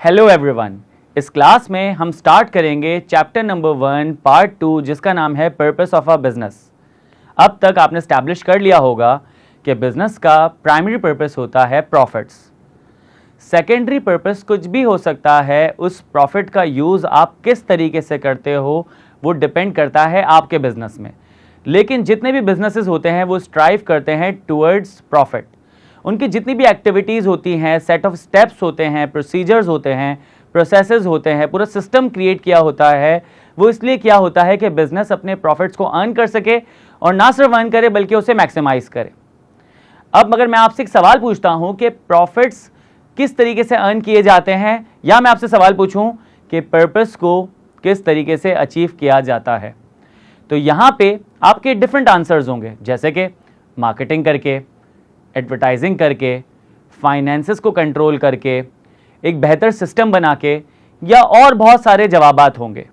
Hello everyone. इस class में हम स्टार्ट करेंगे चैप्टर नंबर 1 पार्ट 2 जिसका नाम है पर्पस ऑफ अ बिजनेस। अब तक आपने स्टैब्लिश कर लिया होगा कि बिजनेस का प्राइमरी पर्पस होता है प्रॉफिट्स। सेकेंडरी पर्पस कुछ भी हो सकता है, उस प्रॉफिट का यूज़ आप किस तरीके से करते हो वो डिपेंड करता है आपके बिजनेस में। लेकिन जितने भी बिजनेसेस होते हैं वो स्ट्राइव करते हैं टुवर्ड्स प्रॉफिट। उनकी जितनी भी एक्टिविटीज़ होती हैं, सेट ऑफ स्टेप्स होते हैं, प्रोसीजर्स होते हैं, प्रोसेसेस होते हैं, पूरा सिस्टम क्रिएट किया होता है, वो इसलिए किया होता है कि बिजनेस अपने प्रॉफिट्स को अर्न कर सके और ना सिर्फ अर्न करे बल्कि उसे मैक्सिमाइज करे। अब अगर मैं आपसे एक सवाल पूछता हूं कि प्रॉफिट्स किस तरीके से अर्न किए जाते हैं, या मैं आपसे सवाल पूछूं कि पर्पस को किस तरीके से अचीव किया जाता है, तो यहाँ पे आपके डिफरेंट आंसर्स होंगे, जैसे कि मार्केटिंग करके, एडवर्टाइजिंग करके, फाइनेंसेस को कंट्रोल करके, एक बेहतर सिस्टम बना के, या और बहुत सारे जवाबात होंगे।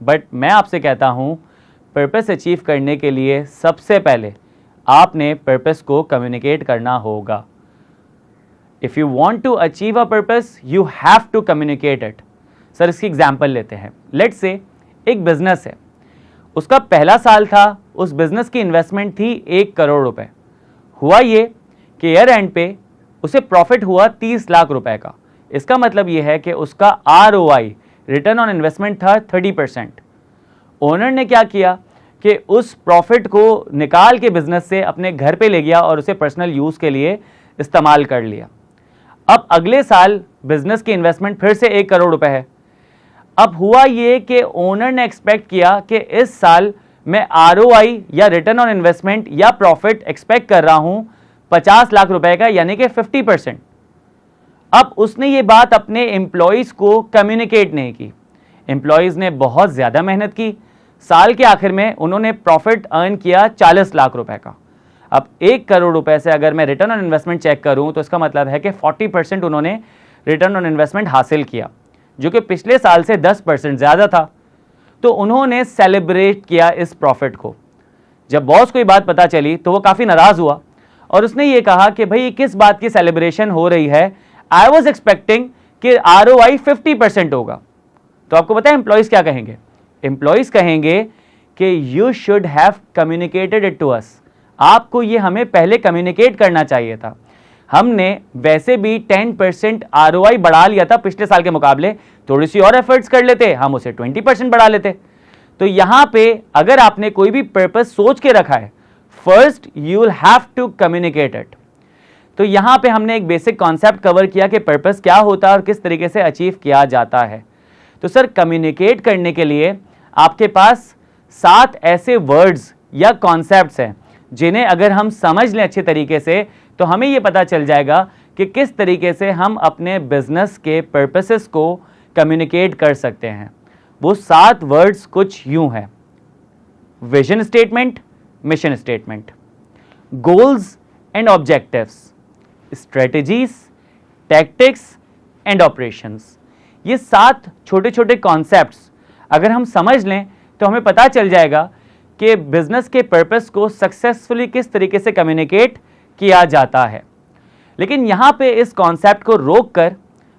बट मैं आपसे कहता हूँ पर्पस अचीव करने के लिए सबसे पहले आपने पर्पस को कम्युनिकेट करना होगा। If you want to achieve a purpose you have to communicate it. Sir इसकी एग्जाम्पल लेते हैं। लेट्स से एक बिजनेस है, उसका पहला साल था, उस बिजनेस की इन्वेस्टमेंट थी 1 करोड़ रुपए। हुआ ये कि ईयर एंड पे उसे प्रॉफिट हुआ 30 लाख रुपए का। इसका मतलब यह है कि उसका ROI रिटर्न ऑन इन्वेस्टमेंट था 30%। ओनर ने क्या किया कि उस प्रॉफिट को निकाल के बिजनेस से अपने घर पे ले गया और उसे पर्सनल यूज के लिए इस्तेमाल कर लिया। अब अगले साल बिजनेस की इन्वेस्टमेंट फिर से 1 करोड़ रुपए है। अब हुआ ये कि ओनर ने एक्सपेक्ट किया कि इस साल मैं ROI या रिटर्न ऑन इन्वेस्टमेंट या प्रॉफिट एक्सपेक्ट कर रहा हूं 50 लाख रुपए का, यानी कि 50%। अब उसने ये बात अपने एम्प्लॉयज को कम्युनिकेट नहीं की। एम्प्लॉयज ने बहुत ज्यादा मेहनत की, साल के आखिर में उन्होंने प्रॉफिट अर्न किया 40 लाख रुपए का। अब 1 करोड़ रुपए से अगर मैं रिटर्न ऑन इन्वेस्टमेंट चेक करूं तो इसका मतलब है कि 40% उन्होंने रिटर्न ऑन इन्वेस्टमेंट हासिल किया, जो कि पिछले साल से 10% ज्यादा था। तो उन्होंने सेलिब्रेट किया इस प्रॉफिट को। जब बॉस को ये बात पता चली तो वो काफी नाराज हुआ और उसने ये कहा कि भाई किस बात की सेलिब्रेशन हो रही है, आई वॉज एक्सपेक्टिंग कि ROI 50% होगा। तो आपको पता है एम्प्लॉयज क्या कहेंगे? एम्प्लॉयज कहेंगे कि you should have communicated it to us. आपको ये हमें पहले कम्युनिकेट करना चाहिए था। हमने वैसे भी 10% ROI बढ़ा लिया था पिछले साल के मुकाबले, थोड़ी सी और एफर्ट्स कर लेते, हम उसे 20% बढ़ा लेते। तो यहां पे अगर आपने कोई भी पर्पस सोच के रखा है, first you will have to communicate it. तो यहां पे हमने एक बेसिक कॉन्सेप्ट कवर किया कि पर्पस क्या होता है और किस तरीके से अचीव किया जाता है। तो सर कम्युनिकेट करने के लिए आपके पास 7 ऐसे वर्ड्स या कॉन्सेप्ट्स हैं जिन्हें अगर हम समझ लें अच्छे तरीके से तो हमें यह पता चल जाएगा कि किस तरीके से हम अपने बिजनेस के पर्पसेस को कम्युनिकेट कर सकते हैं। वो 7 वर्ड्स कुछ यूं हैं: vision statement, mission statement, goals and objectives, strategies, tactics and operations. ये 7 छोटे छोटे कॉन्सेप्ट्स अगर हम समझ लें तो हमें पता चल जाएगा कि बिजनेस के पर्पस को सक्सेसफुली किस तरीके से कम्युनिकेट किया जाता है। लेकिन यहां पे इस कॉन्सेप्ट को रोककर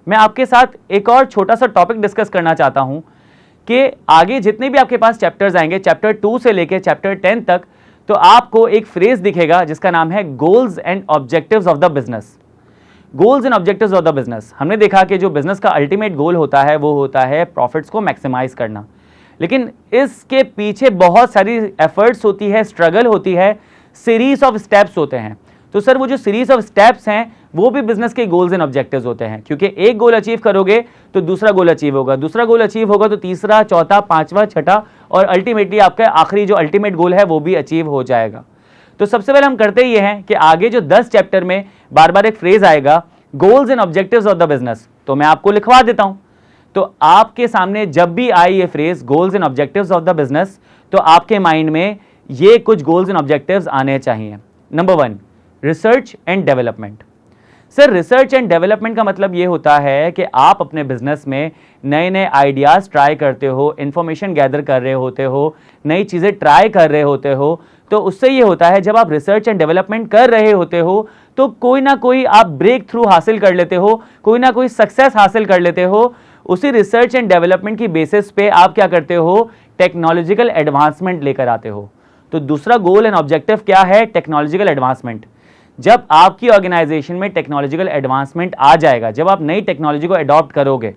मैं आपके साथ एक और छोटा सा टॉपिक डिस्कस करना चाहता हूं कि आगे जितने भी आपके पास चैप्टर्स आएंगे, चैप्टर 2 से लेकर चैप्टर 10 तक, तो आपको एक फ्रेज दिखेगा जिसका नाम है goals and objectives of the business. Goals and objectives of the business. हमने देखा कि जो बिजनेस का अल्टीमेट गोल होता है वो होता है प्रॉफिट्स को मैक्सिमाइज करना, लेकिन इसके पीछे बहुत सारी एफर्ट्स होती है, स्ट्रगल होती है, सीरीज ऑफ स्टेप्स होते हैं। तो सर वो जो सीरीज ऑफ स्टेप्स हैं वो भी बिजनेस के गोल्स एंड ऑब्जेक्टिव्स होते हैं, क्योंकि एक गोल अचीव करोगे तो दूसरा गोल अचीव होगा, दूसरा गोल अचीव होगा तो तीसरा, चौथा, पांचवा, छठा और अल्टीमेटली आपका आखिरी जो अल्टीमेट गोल है वो भी अचीव हो जाएगा। तो सबसे पहले हम करते ये हैं कि आगे जो 10 चैप्टर में बार बार एक फ्रेज आएगा goals and objectives of the business, तो मैं आपको लिखवा देता हूं। तो आपके सामने जब भी आए ये phrase goals and objectives of the business तो आपके माइंड में ये कुछ गोल्स एंड ऑब्जेक्टिव्स आने चाहिए। Number 1, research and development. Sir research and development का मतलब ये होता है कि आप अपने बिजनेस में नए नए आइडियाज ट्राई करते हो, इंफॉर्मेशन गैदर कर रहे होते हो, नई चीजें ट्राई कर रहे होते हो। तो उससे ये होता है जब आप रिसर्च एंड डेवलपमेंट कर रहे होते हो तो कोई ना कोई आप ब्रेक थ्रू हासिल कर लेते हो, कोई ना कोई सक्सेस हासिल कर लेते हो उसी रिसर्च एंड डेवलपमेंट की बेसिस पे आप क्या करते हो, टेक्नोलॉजिकल एडवांसमेंट लेकर आते हो। तो दूसरा गोल एंड ऑब्जेक्टिव क्या है, टेक्नोलॉजिकल एडवांसमेंट। जब आपकी ऑर्गेनाइजेशन में टेक्नोलॉजिकल एडवांसमेंट आ जाएगा, जब आप नई टेक्नोलॉजी को अडॉप्ट करोगे,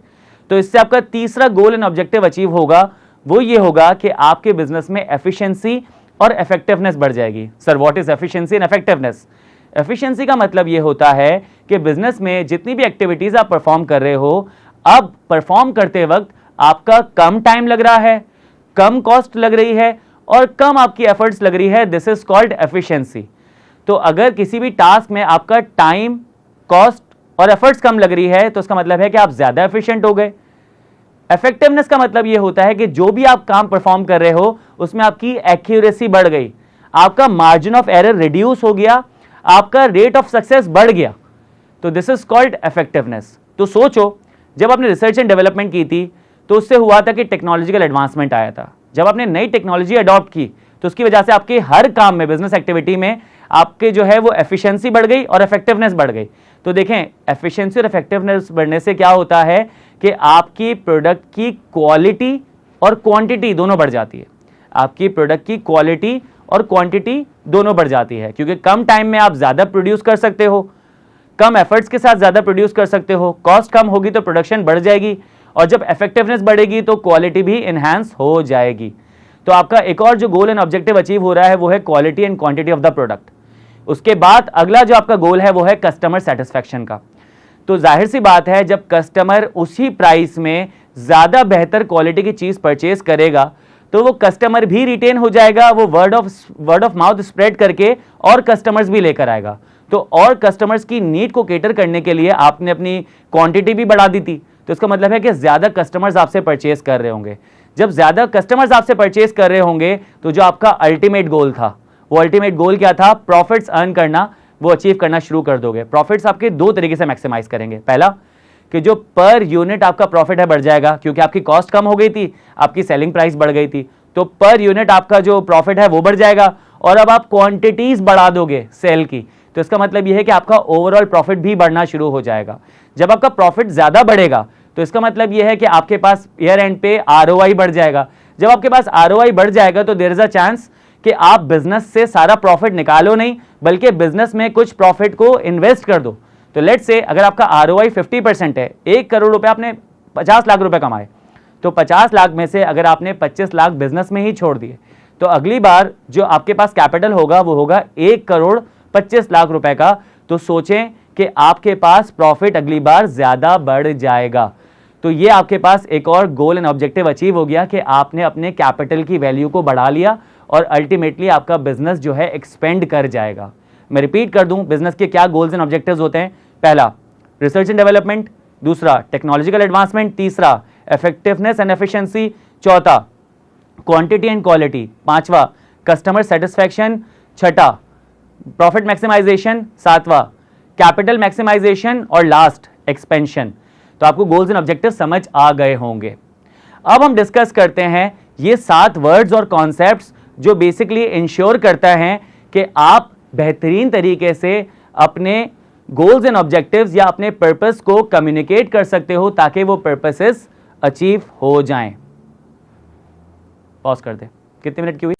तो इससे आपका तीसरा गोल एंड ऑब्जेक्टिव अचीव होगा। वो ये होगा कि आपके बिजनेस में एफिशिएंसी और इफेक्टिवनेस बढ़ जाएगी। Sir what is efficiency and effectiveness? Efficiency का मतलब ये होता है कि बिजनेस में जितनी भी एक्टिविटीज आप परफॉर्म कर रहे हो, अब परफॉर्म करते वक्त आपका कम टाइम लग रहा है, कम कॉस्ट लग रही है और कम आपकी एफर्ट्स लग रही है। This is called efficiency. तो अगर किसी भी टास्क में आपका टाइम, कॉस्ट और एफर्ट्स कम लग रही है तो इसका मतलब है कि आप ज्यादा एफिशिएंट हो गए। इफेक्टिवनेस का मतलब यह होता है कि जो भी आप काम परफॉर्म कर रहे हो उसमें आपकी एक्यूरेसी बढ़ गई, आपका मार्जिन ऑफ एरर रिड्यूस हो गया, आपका रेट ऑफ सक्सेस बढ़ गया। तो दिस इज कॉल्ड इफेक्टिवनेस। तो सोचो, जब आपने रिसर्च एंड डेवलपमेंट की थी तो उससे हुआ था कि टेक्नोलॉजिकल एडवांसमेंट आया था। जब आपने नई टेक्नोलॉजी अडॉप्ट की तो उसकी वजह से आपके हर काम में, बिजनेस एक्टिविटी में आपके जो है वो एफिशिएंसी बढ़ गई और इफेक्टिवनेस बढ़ गई। तो देखें, एफिशिएंसी और इफेक्टिवनेस बढ़ने से क्या होता है कि आपकी प्रोडक्ट की क्वालिटी और क्वांटिटी दोनों बढ़ जाती है। आपकी प्रोडक्ट की क्वालिटी और क्वांटिटी दोनों बढ़ जाती है, क्योंकि कम टाइम में आप ज्यादा प्रोड्यूस कर सकते हो, कम एफर्ट्स के साथ ज्यादा प्रोड्यूस कर सकते हो, कॉस्ट कम होगी तो प्रोडक्शन बढ़ जाएगी, और जब इफेक्टिवनेस बढ़ेगी तो क्वालिटी भी इनहैंस हो जाएगी। तो आपका एक और जो गोल एंड ऑब्जेक्टिव अचीव हो रहा है वो है quality and quantity of the product. उसके बाद अगला जो आपका गोल है वो है कस्टमर सेटिस्फैक्शन का। तो जाहिर सी बात है, जब कस्टमर उसी प्राइस में ज्यादा बेहतर क्वालिटी की चीज परचेज करेगा तो वो कस्टमर भी रिटेन हो जाएगा, वो वर्ड ऑफ माउथ स्प्रेड करके और कस्टमर्स भी लेकर आएगा। तो और कस्टमर्स की नीड को केटर करने के लिए आपने अपनी क्वांटिटी भी बढ़ा दी थी, तो इसका मतलब है कि ज्यादा कस्टमर्स आपसे परचेज कर रहे होंगे। जब ज्यादा कस्टमर्स आपसे परचेज कर रहे होंगे तो जो आपका अल्टीमेट गोल था, वो अल्टीमेट गोल क्या था, प्रॉफिट्स अर्न करना, वो अचीव करना शुरू कर दोगे। प्रॉफिट्स आपके दो तरीके से मैक्सिमाइज करेंगे। पहला कि जो पर यूनिट आपका प्रॉफिट है बढ़ जाएगा, क्योंकि आपकी कॉस्ट कम हो गई थी, आपकी सेलिंग प्राइस बढ़ गई थी, तो पर यूनिट आपका जो प्रॉफिट है वो बढ़ जाएगा। और अब आप क्वांटिटीज बढ़ा दोगे सेल की, तो इसका मतलब यह है कि आपका ओवरऑल प्रॉफिट भी बढ़ना शुरू हो जाएगा। जब आपका प्रॉफिट ज्यादा बढ़ेगा तो इसका मतलब यह है कि आपके पास ईयर एंड पे आरओआई बढ़ जाएगा। जब आपके पास आरओआई बढ़ जाएगा तो देयर इज अ चांस कि आप बिजनेस से सारा प्रॉफिट निकालो नहीं, बल्कि बिजनेस में कुछ प्रॉफिट को इन्वेस्ट कर दो। तो लेट्स से अगर आपका आरओआई 50% है, 1 करोड़ रुपए आपने 50 लाख रुपए कमाए, तो 50 लाख में से अगर आपने 25 लाख बिजनेस में ही छोड़ दिए, तो अगली बार जो आपके पास कैपिटल होगा वो होगा 1 करोड़ 25 लाख रुपए का। तो सोचें कि आपके पास प्रॉफिट अगली बार ज्यादा बढ़ जाएगा। तो ये आपके पास एक और गोल एंड ऑब्जेक्टिव अचीव हो गया कि आपने अपने कैपिटल की वैल्यू को बढ़ा लिया और अल्टीमेटली आपका बिजनेस जो है एक्सपेंड कर जाएगा। मैं रिपीट कर दूं, बिजनेस के क्या गोल्स एंड ऑब्जेक्टिव्स होते हैं। पहला, रिसर्च एंड डेवलपमेंट। दूसरा, टेक्नोलॉजिकल एडवांसमेंट। तीसरा, इफेक्टिवनेस एंड एफिशिएंसी। चौथा, क्वांटिटी एंड क्वालिटी। पांचवा, कस्टमर सेटिस्फैक्शन। छठा, प्रॉफिट मैक्सिमाइजेशन। सातवां, कैपिटल मैक्सिमाइजेशन। और लास्ट, एक्सपेंशन। तो आपको गोल्स एंड ऑब्जेक्टिव समझ आ गए होंगे। अब हम डिस्कस करते हैं ये 7 वर्ड्स और कॉन्सेप्ट्स जो बेसिकली इंश्योर करता है कि आप बेहतरीन तरीके से अपने गोल्स एंड ऑब्जेक्टिव्स या अपने पर्पस को कम्युनिकेट कर सकते हो ताकि वो पर्पसेस अचीव हो जाएं। पॉज कर दे, कितने मिनट की हुई?